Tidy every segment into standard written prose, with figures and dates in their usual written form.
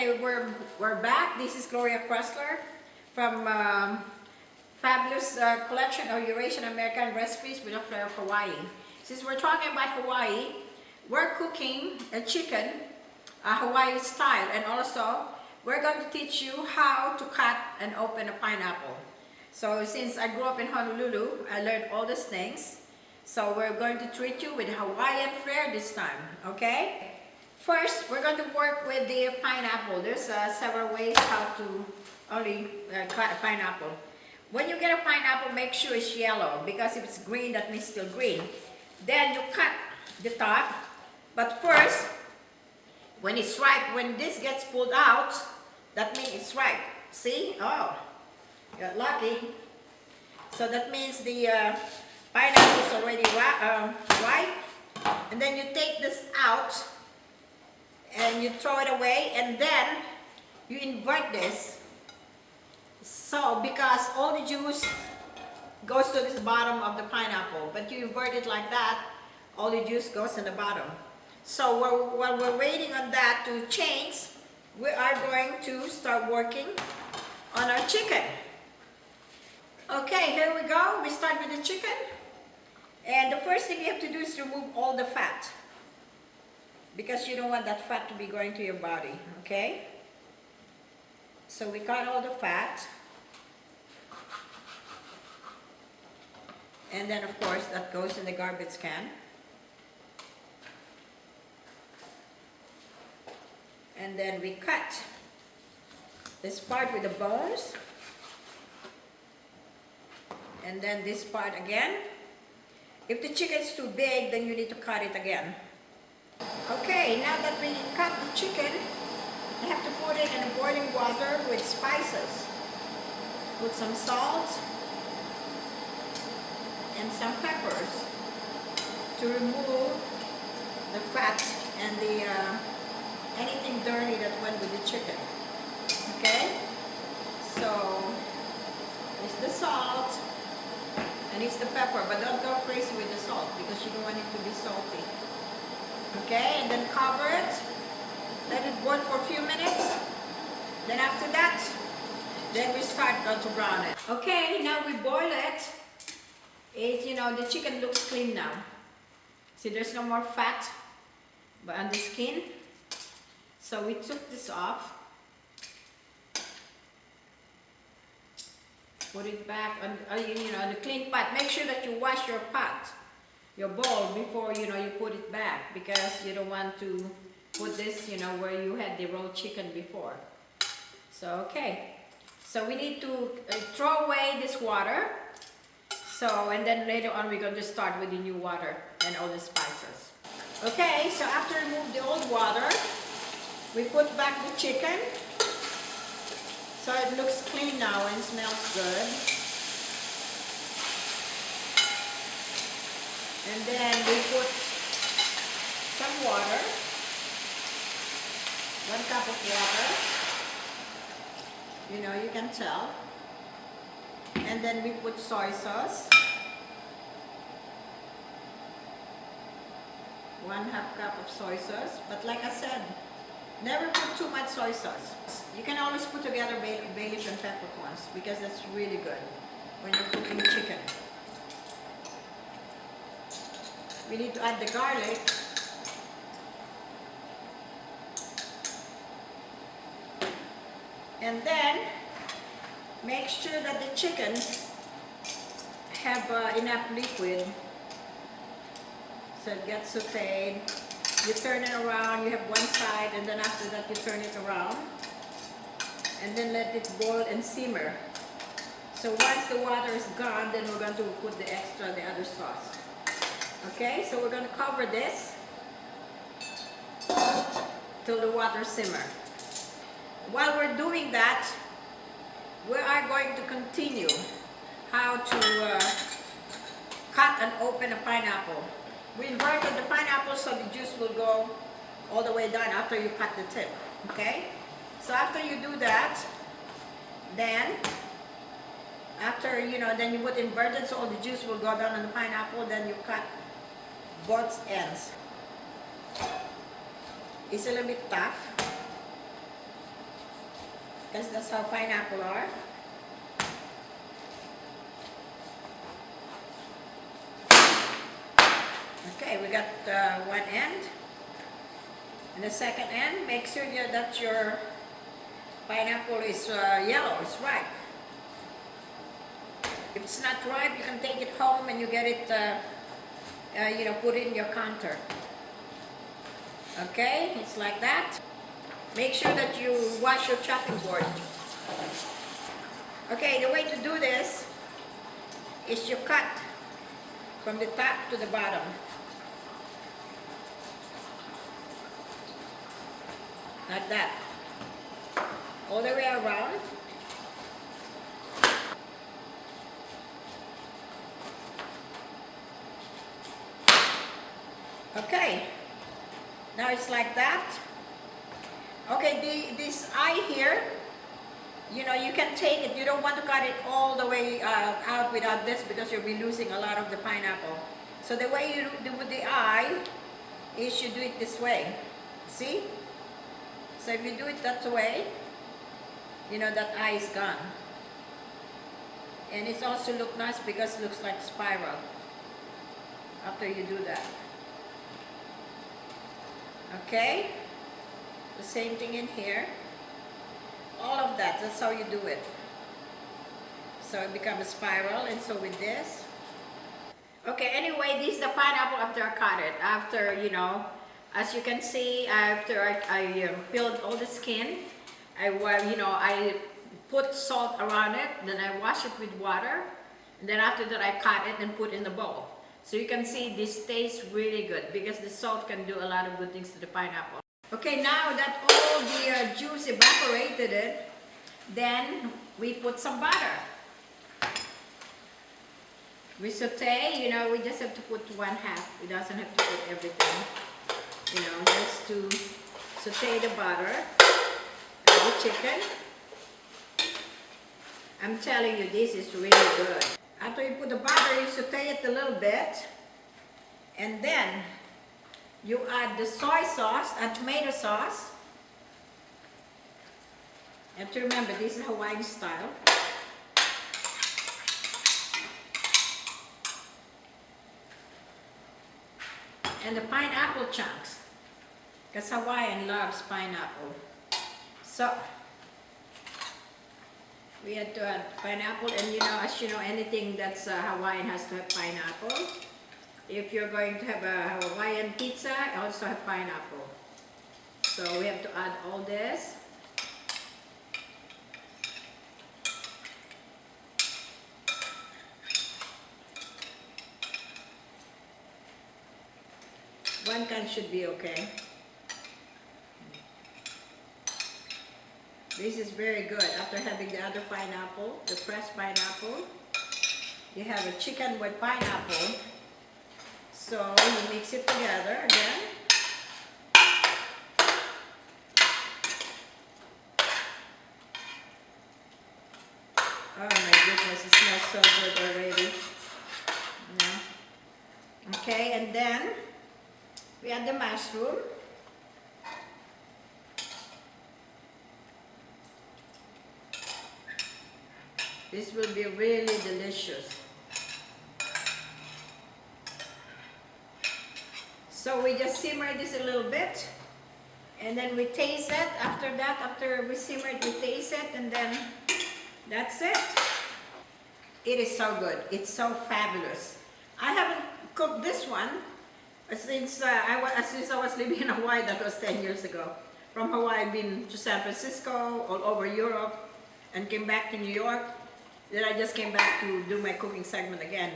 Okay, we're back. This is Gloria Kressler from Fabulous Collection of Eurasian American Recipes with a Flair of Hawaii. Since we're talking about Hawaii, we're cooking a chicken Hawaii style, and also we're going to teach you how to cut and open a pineapple. So since I grew up in Honolulu, I learned all these things. So we're going to treat you with Hawaiian flair this time, okay? First, we're going to work with the pineapple. There's several ways how to cut a pineapple. When you get a pineapple, make sure it's yellow, because if it's green, that means still green. Then you cut the top. But first, when it's ripe, when this gets pulled out, that means it's ripe. See? Oh, got lucky. So that means the pineapple is already ripe. And then you take this out and you throw it away, and then you invert this. So because all the juice goes to this bottom of the pineapple, but you invert it like that, all the juice goes in the bottom. So while we're waiting on that to change, we are going to start working on our chicken. Okay, here we go. We start with the chicken. And the first thing you have to do is remove all the fat, because you don't want that fat to be going to your body, okay? So we cut all the fat. And then of course that goes in the garbage can. And then we cut this part with the bones. And then this part again. If the chicken is too big, then you need to cut it again. Okay, now that we cut the chicken, I have to put it in boiling water with spices. Put some salt and some peppers to remove the fat and the anything dirty that went with the chicken. Okay? So it's the salt and it's the pepper, but don't go crazy with the salt because you don't want it to be salty. Okay, and then cover it, let it boil for a few minutes. Then after that, then we start to brown it. Okay, now we boil it. The chicken looks clean now. See, there's no more fat on the skin. So we took this off. Put it back on, the clean pot. Make sure that you wash your pot, your bowl, before you put it back, because you don't want to put this where you had the raw chicken before. So okay, so we need to throw away this water. So, and then later on we're going to start with the new water and all the spices. Okay, so after remove the old water, we put back the chicken. So it looks clean now and smells good. And then we put some water, 1 cup of water, you can tell. And then we put soy sauce, 1/2 cup of soy sauce. But like I said, never put too much soy sauce. You can always put together bay leaf and peppercorns, because that's really good when you're cooking chicken. We need to add the garlic. And then make sure that the chicken have enough liquid so it gets sauteed. You turn it around, you have one side, and then after that you turn it around. And then let it boil and simmer. So once the water is gone, then we're going to put the other sauce. Okay, so we're going to cover this till the water simmer. While we're doing that, we are going to continue how to cut and open a pineapple. We inverted the pineapple so the juice will go all the way down after you cut the tip. Okay? So after you do that, then then you put inverted so all the juice will go down on the pineapple. Then you cut both ends. It's a little bit tough. because that's how pineapple are. Okay, we got one end. And the second end, make sure that your pineapple is yellow, it's ripe. If it's not ripe, you can take it home and you get it, put it in your counter. Okay, it's like that. Make sure that you wash your chopping board. Okay, the way to do this is you cut from the top to the bottom. Like that. All the way around. Okay. Now it's like that. Okay, this eye here, you can take it. You don't want to cut it all the way out without this because you'll be losing a lot of the pineapple. So the way you do with the eye is you do it this way. See? So if you do it that way, that eye is gone. And it also looks nice because it looks like spiral after you do that. Okay? The same thing in here. All of that's how you do it. So it becomes a spiral, and so with this. Okay, anyway, this is the pineapple after I cut it. After, as you can see, after I peeled all the skin, I put salt around it, then I wash it with water, and then after that I cut it and put in the bowl. So you can see this tastes really good because the salt can do a lot of good things to the pineapple. Okay, now that all the juice evaporated then we put some butter. We saute, we just have to put 1/2. We doesn't have to put everything, just to saute the butter and the chicken. I'm telling you, this is really good. After you put the butter, you saute it a little bit, and then you add the soy sauce and tomato sauce. You have to remember, this is Hawaiian style. And the pineapple chunks, because Hawaiian loves pineapple. So we had to add pineapple, and as you know, anything that's Hawaiian has to have pineapple. If you're going to have a Hawaiian pizza, also have pineapple. So we have to add all this. One can should be okay. This is very good. After having the other pineapple, the fresh pineapple, you have a chicken with pineapple. So you mix it together again. Oh my goodness, it smells so good already. Okay, and then we add the mushroom. This will be really delicious. So we just simmer this a little bit, and then we taste it. After that, after we simmer it, we taste it, and then that's it. It is so good. It's so fabulous. I haven't cooked this one since I was living in Hawaii. That was 10 years ago. From Hawaii, I've been to San Francisco, all over Europe, and came back to New York. Then I just came back to do my cooking segment again.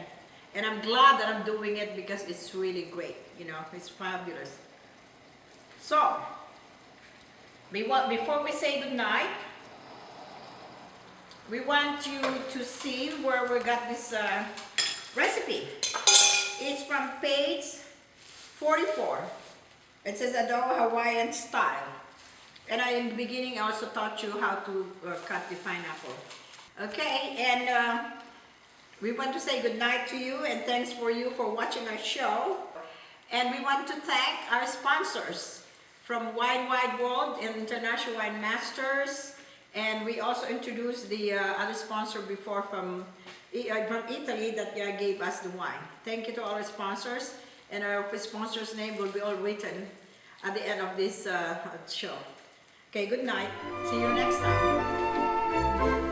And I'm glad that I'm doing it because it's really great. It's fabulous. So, before we say goodnight, we want you to see where we got this recipe. It's from page 44. It says adobo Hawaiian style. And in the beginning, I also taught you how to cut the pineapple. Okay, and we want to say good night to you, and thanks for you for watching our show. And we want to thank our sponsors from Wide World and International Wine Masters And we also introduced the other sponsor before from Italy that gave us the wine. Thank you to all our sponsors, and our sponsors' name will be all written at the end of this show. Okay, good night. See you next time.